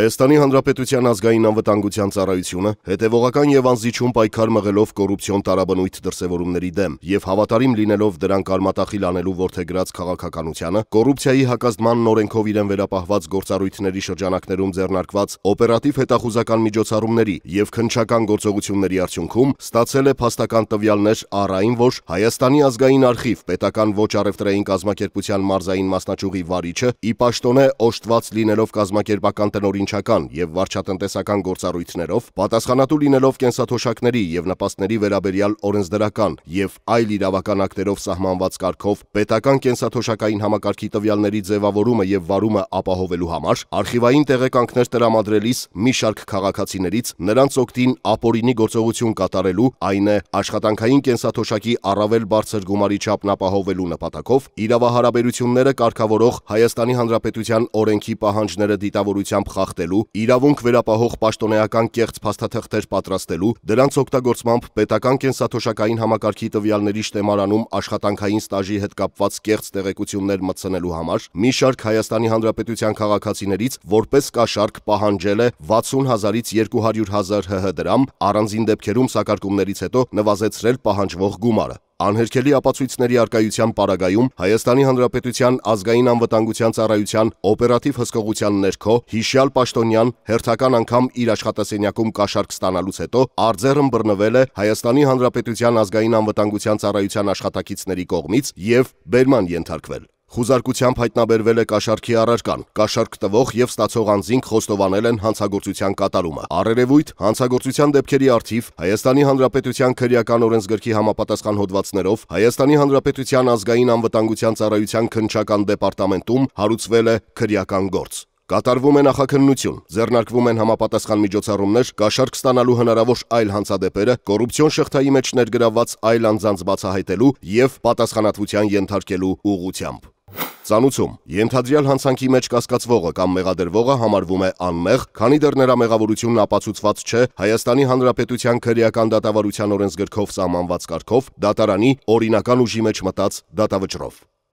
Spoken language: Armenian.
Հայաստանի Հանրապետության ազգային անվտանգության ծառայությունը հետևողական եւ անզիջում պայքար մղելով կոռուպցիոն տարաբնույթ դրսևորումների դեմ եւ հավատարիմ լինելով դրանք արմատախիլ անելու որդեգրած քաղաքականությանը, կոռուպցիայի հակազդման օրենքով իրեն վերապահված գործառույթների շրջանակներում ձեռնարկված օպերատիվ հետախուզական միջոցառումների եւ քննչական գործողությունների արդյունքում ստացել է փաստական տվյալներ առ այն, որ Հայաստանի ազգային արխիվ պետական ոչ առևտրային կազմակերպության մարզային մասնաճյուղի վարիչը ի պաշտոնե օժտված լինելով կազմակերպական տնօրինչական եւ վարչատնտեսական գործառույթներով, պատասխանատու լինելով կենսաթոշակների եւ նպաստների վերաբերյալ օրենսդրական եւ այլ իրավական ակտերով սահմանված կարգով պետական կենսաթոշակային համակարգի տվյալների ձևավորումը եւ վարումը ապահովելու համար, արխիվային տեղեկանքներ տրամադրելիս մի շարք քաղաքացիներից նրանց օգտին ապօրինի գործողություն կատարելու, այն է աշխատանքային կենսաթոշակի առավել բարձր գումարի չափն ապահովելու նպատակով իրավահարաբերությունները կարգավորող Հայաստանի Հանրապետության օրենքի պահանջները դիտավորությամբ խախտելու, իրավունք վերապահող պաշտոնեական կեղծ փաստաթղթեր պատրաստելու, դրանց օգտագործմամբ պետական կենսաթոշակային համակարգի տվյալների շտեմարանում աշխատանքային ստաժի հետ կապված կեղծ տեղեկություններ մտցնելու համար մի շարք Հայաստանի Հանրապետության քաղաքացիներից որպես կաշառք պահանջել է 60,000-ից 200,000 ՀՀ դրամ, առանձին դեպքերում սակարկումներից հետո նվազեցրել պահանջվող գումարը։ Անհերքելի ապացույցների առկայության պարագայում Հայաստանի Հանրապետության ազգային անվտանգության ծառայության օպերատիվ հսկողության ներքո հիշյալ պաշտոնյան հերթական անգամ իր աշխատասենյակում կաշառք ստանալուց հետո արձեռն բռնվել է Հայաստանի Հանրապետության ազգային անվտանգության ծառայության աշխատակիցների կողմից եւ բերման ենթարկվել։ Խուզարկությամբ հայտնաբերվել է կաշառքի առարկան, կաշառք տվող եւ ստացող անձինք խոստովանել են հանցագործության կատարումը։ Առերևույթ հանցագործության դեպքերի առթիվ Հայաստանի Հանրապետության քրեական օրենսգրքի համապատասխան հոդվածներով Հայաստանի Հանրապետության ազգային անվտանգության ծառայության քննչական դեպարտամենտում հարուցվել է քրեական գործ։ Կատարվում է նախաքննություն, ձեռնարկվում են համապատասխան միջոցառումներ, կաշառք ստանալու հնարավոր այլ հանցադեպերը, կոռուպցիոն շղթայի մեջ ներգրավված այլ անձանց բացահայտելու եւ պատասխանատվության ենթարկելու ուղղությամբ։ Ծանուցում. ենթադրյալ հանցանքի մեջ կասկածվողը կամ մեղադրվողը համարվում է անմեղ, քանի դեռ նրա մեղավորությունն ապացուցված չէ Հայաստանի Հանրապետության քրեական դատավարության օրենսգրքով սահմանված կարգով դատարանի օրինական ուժի մեջ մտած դատավճռով։